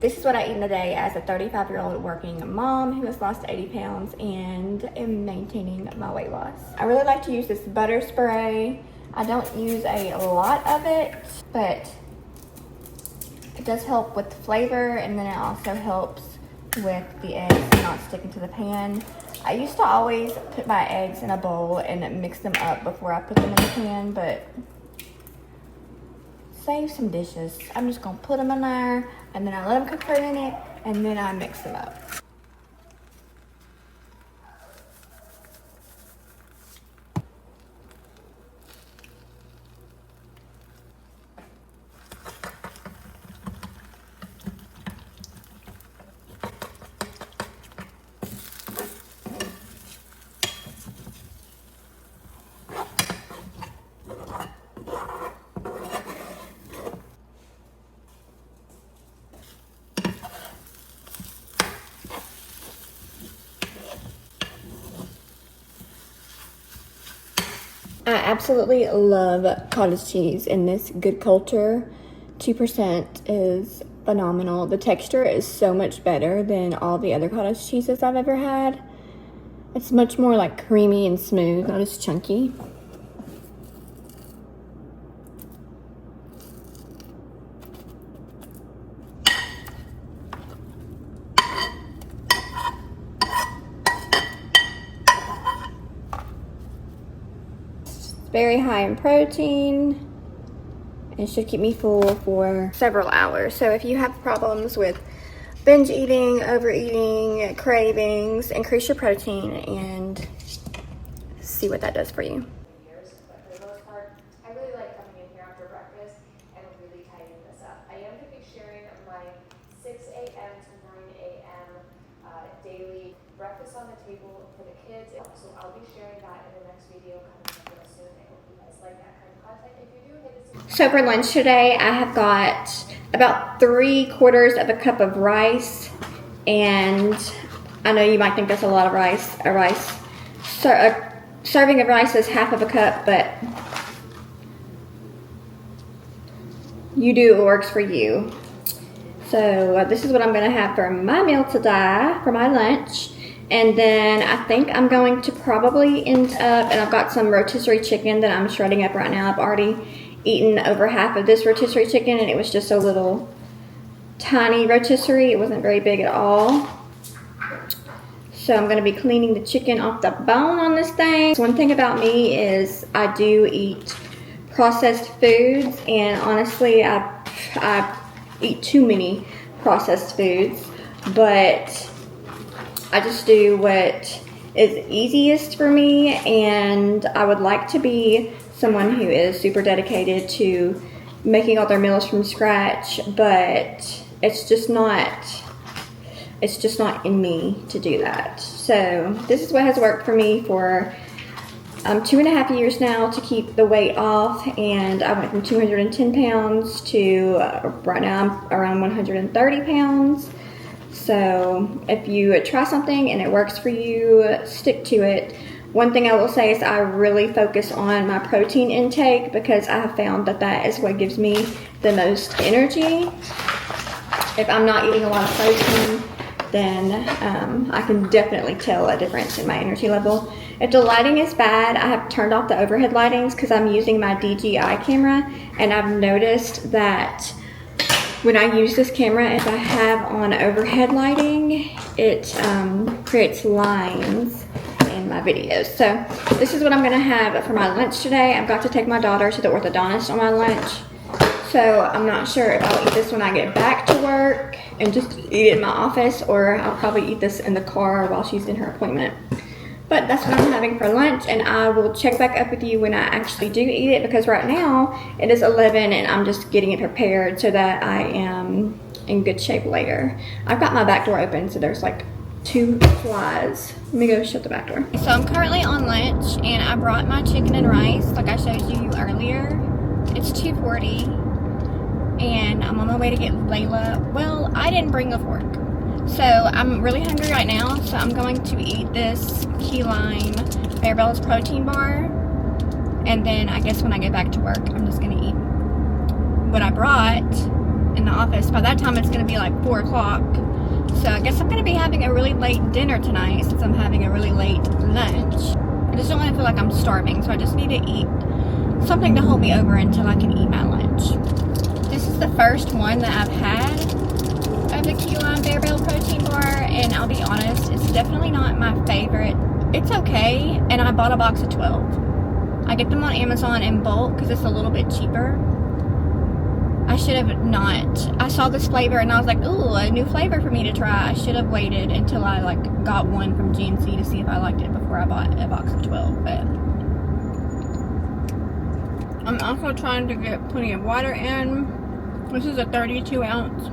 This is what I eat in a day as a 35-year-old working mom who has lost 80 pounds and am maintaining my weight loss. I really like to use this butter spray. I don't use a lot of it, but it does help with the flavor, and then it also helps with the eggs not sticking to the pan. I used to always put my eggs in a bowl and mix them up before I put them in the pan, but save some dishes. I'm just gonna put them in there, and then I let them cook for a minute, and then I mix them up. I absolutely love cottage cheese in this Good Culture. 2% is phenomenal. The texture is so much better than all the other cottage cheeses I've ever had. It's much more like creamy and smooth, not as chunky. Very high in protein. It should keep me full for several hours. So if you have problems with binge eating, overeating, cravings, increase your protein and see what that does for you. But for the most part, I really like coming in here after breakfast and really tightening this up. I am going to be sharing my 6 a.m. to 9 a.m. Daily breakfast on the table for the kids. So I'll be sharing that in the next video coming up real soon. I hope you guys like that kind of content. If you do, hit this. So for lunch today, I have got about 3/4 of a cup of rice, and I know you might think that's a lot of rice. A serving of rice is half of a cup, but you do what works for you. So this is what I'm gonna have for my meal today, for my lunch. And then I think I'm going to probably end up, and I've got some rotisserie chicken that I'm shredding up right now. I've already eaten over half of this rotisserie chicken, and it was just a little tiny rotisserie. It wasn't very big at all. So I'm gonna be cleaning the chicken off the bone on this thing. One thing about me is I do eat processed foods, and honestly, I eat too many processed foods, but I just do what is easiest for me, and I would like to be someone who is super dedicated to making all their meals from scratch, but it's just not in me to do that. So this is what has worked for me for 2.5 years now to keep the weight off, and I went from 210 pounds to right now I'm around 130 pounds. So if you try something and it works for you, stick to it. One thing I will say is I really focus on my protein intake, because I have found that that is what gives me the most energy. If I'm not eating a lot of protein, then I can definitely tell a difference in my energy level. If the lighting is bad, I have turned off the overhead lightings because I'm using my DJI camera, and I've noticed that when I use this camera, if I have on overhead lighting, it creates lines in my videos. So this is what I'm gonna have for my lunch today. I've got to take my daughter to the orthodontist on my lunch. So I'm not sure if I'll eat this when I get back to work and just eat it in my office, or I'll probably eat this in the car while she's in her appointment. But that's what I'm having for lunch, and I will check back up with you when I actually do eat it, because right now it is 11 and I'm just getting it prepared so that I am in good shape later. I've got my back door open, so there's like 2 flies. Let me go shut the back door. So I'm currently on lunch, and I brought my chicken and rice like I showed you earlier. It's $2.40, and I'm on my way to get Layla. Well, I didn't bring a fork. So I'm really hungry right now, so I'm going to eat this key lime Bear's protein bar, and then I guess when I get back to work, I'm just gonna eat what I brought, and in the office. By that time, it's going to be like 4 o'clock. So I guess I'm going to be having a really late dinner tonight since I'm having a really late lunch. I just don't want to feel like I'm starving, so I just need to eat something to hold me over until I can eat my lunch. This is the first one that I've had of the Key Lime Bear Bell protein bar, and I'll be honest, it's definitely not my favorite. It's okay, and I bought a box of 12. I get them on Amazon in bulk because it's a little bit cheaper. I should have not. I saw this flavor and I was like, ooh, a new flavor for me to try. I should have waited until I like got one from GNC to see if I liked it before I bought a box of 12. But I'm also trying to get plenty of water in. This is a 32-ounce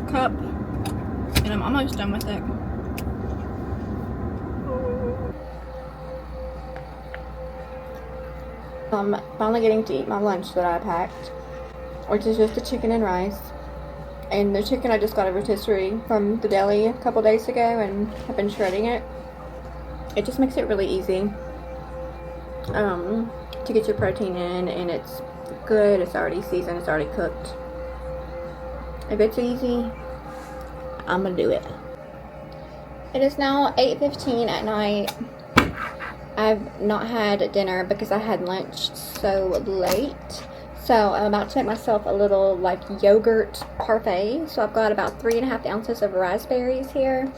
cup, and I'm almost done with it. I'm finally getting to eat my lunch that I packed, which is just the chicken and rice. And the chicken I just got a rotisserie from the deli a couple days ago and have been shredding it. It just makes it really easy to get your protein in, and it's good. It's already seasoned, it's already cooked. If it's easy, I'm gonna do it. It is now 8:15 at night. I've not had dinner because I had lunch so late. So I'm about to make myself a little like yogurt parfait. So I've got about 3.5 ounces of raspberries here.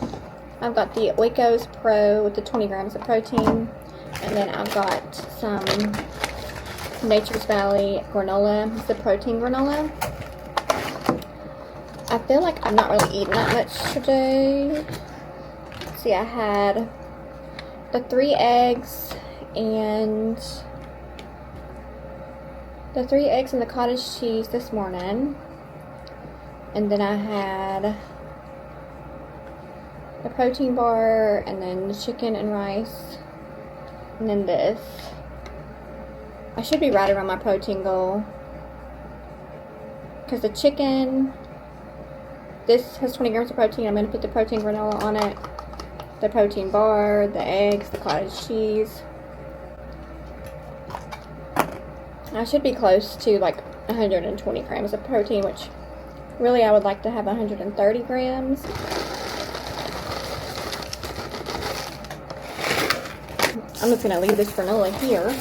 I've got the Oikos Pro with the 20 grams of protein. And then I've got some Nature's Valley granola. It's the protein granola. I feel like I'm not really eating that much today. See, I had the 3 eggs and the cottage cheese this morning, and then I had the protein bar, and then the chicken and rice, and then this. I should be right around my protein goal because the chicken, this has 20 grams of protein. I'm going to put the protein granola on it, the protein bar, the eggs, the cottage cheese. I should be close to like 120 grams of protein, which really I would like to have 130 grams. I'm just going to leave this granola here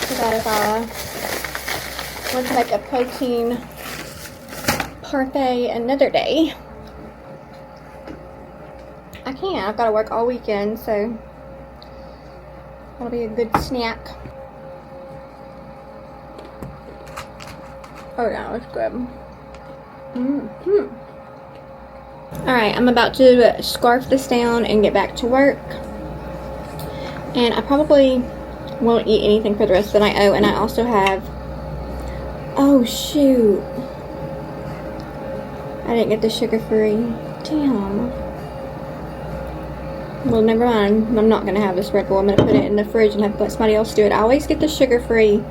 so that if I want to make a protein parfait another day, I can. I've got to work all weekend, so that'll be a good snack. Oh no, it's good. Alright, I'm about to scarf this down and get back to work. And I probably won't eat anything for the rest of the night. Oh, and I also have... Oh, shoot. I didn't get the sugar-free. Damn. Well, never mind. I'm not going to have this Red Bull. I'm going to put it in the fridge and have to let somebody else do it. I always get the sugar-free.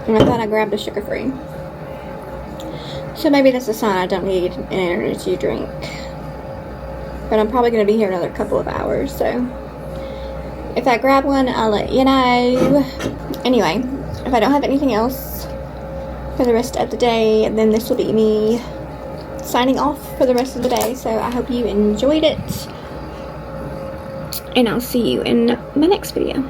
And I thought I grabbed the sugar-free. So maybe that's a sign I don't need an energy drink. But I'm probably going to be here another couple of hours, so if I grab one, I'll let you know. Anyway, if I don't have anything else for the rest of the day, then this will be me signing off for the rest of the day. So I hope you enjoyed it, and I'll see you in my next video.